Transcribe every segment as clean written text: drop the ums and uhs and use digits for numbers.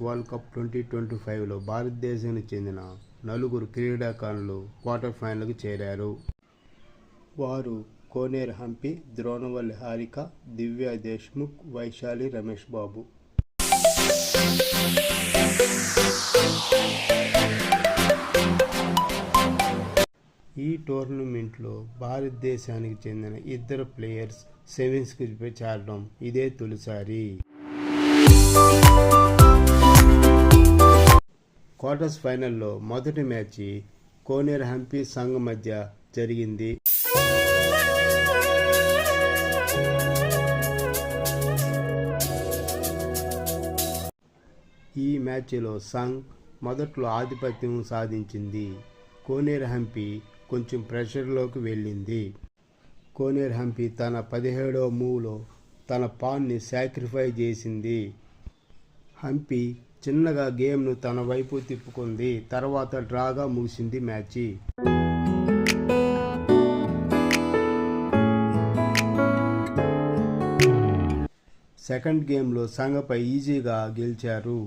World cup 2025లో భారతదేశానికి చెందిన నలుగురు క్రీడాకారులు క్వార్టర్ ఫైనల్కు చేరారు. వారు కోనేరు హంపి, ద్రోణవల్లి హారిక, దివ్యా దేశ్ముఖ్, వైశాలి రమేష్ బాబు. ఈ టోర్నమెంట్లో భారతదేశానికి చెందిన ఇద్దరు ప్లేయర్స్ సెమీస్కి చేరడం ఇదే తొలిసారి. క్వార్టర్స్ ఫైనల్లో మొదటి మ్యాచ్ కోనేరు హంపి సంఘ్ మధ్య జరిగింది. ఈ మ్యాచ్లో సంఘ్ మొదట్లో ఆధిపత్యం సాధించింది. కోనేరు హంపి కొంచెం ప్రెషర్లోకి వెళ్ళింది. కోనేరు హంపి తన 17వ మూవ్లో తన పాన్ని సాక్రిఫైస్ చేసింది. హంపి చిన్నగా గేమ్ను తన వైపు తిప్పుకుంది. తర్వాత డ్రాగా ముగిసింది మ్యాచ్. సెకండ్ గేమ్లో సంఘపై ఈజీగా గెలిచారు.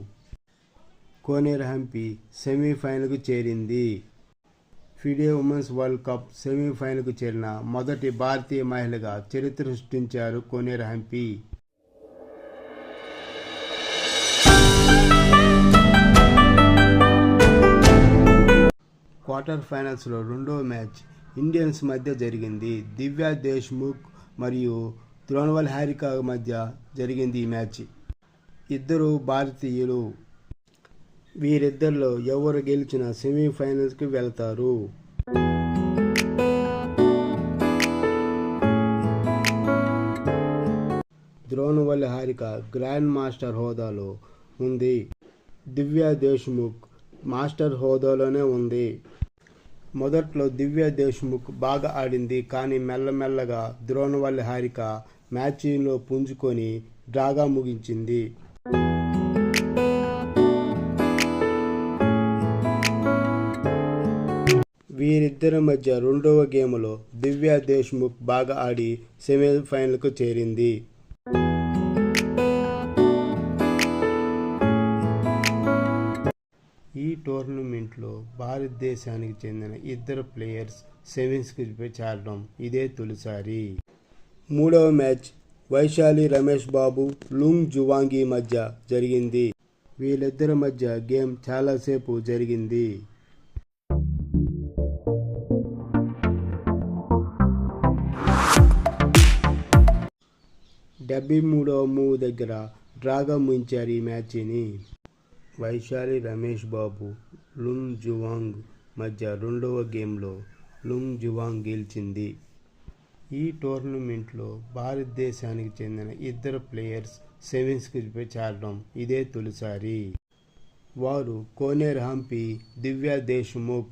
కోనేరు హంపి సెమీఫైనల్కు చేరింది. ఫిడే ఉమెన్స్ వరల్డ్ కప్ సెమీఫైనల్కు చేరిన మొదటి భారతీయ మహిళగా చరిత్ర సృష్టించారు కోనేరు హంపి. క్వార్టర్ ఫైనల్స్లో రెండో మ్యాచ్ ఇండియన్స్ మధ్య జరిగింది. దివ్యా దేశ్ముఖ్ మరియు ద్రోణవల్లి హారిక మధ్య జరిగింది ఈ మ్యాచ్. ఇద్దరు భారతీయులు. వీరిద్దరిలో ఎవరు గెలిచినా సెమీఫైనల్స్కి వెళ్తారు. ద్రోణవల్లి హారిక గ్రాండ్ మాస్టర్ హోదాలో ఉంది. దివ్యా దేశ్ముఖ్ మాస్టర్ హోదాలోనే ఉంది. మొదట్లో దివ్యా దేశ్ముఖ్ బాగా ఆడింది. కానీ మెల్లమెల్లగా ద్రోణవల్లి హారిక మ్యాచ్లో పుంజుకొని డ్రాగా ముగించింది. వీరిద్దరి మధ్య రెండవ గేమ్లో దివ్యా దేశ్ముఖ్ బాగా ఆడి సెమీఫైనల్కు చేరింది. ఈ టోర్నమెంట్లో భారతదేశానికి చెందిన ఇద్దరు ప్లేయర్స్ సెమీస్కి చేరడం ఇదే తొలిసారి. మూడవ మ్యాచ్ వైశాలి రమేష్ బాబు, లుంగ్ జువాంగి మధ్య జరిగింది. వీళ్ళిద్దరి మధ్య గేమ్ చాలాసేపు జరిగింది. 73వ మూవ్ దగ్గర డ్రాగా ముగించారు ఈ మ్యాచ్ని. వైశాలి రమేష్ బాబు, లుంగ్ జువాంగ్ మధ్య రెండవ గేమ్లో లుంగ్ జువాంగ్ గెలిచింది. ఈ టోర్నమెంట్లో భారతదేశానికి చెందిన ఇద్దరు ప్లేయర్స్ సెమీస్కి చేరడం ఇదే తొలిసారి. వారు కోనేరు హంపి, దివ్యా దేశ్ముఖ్.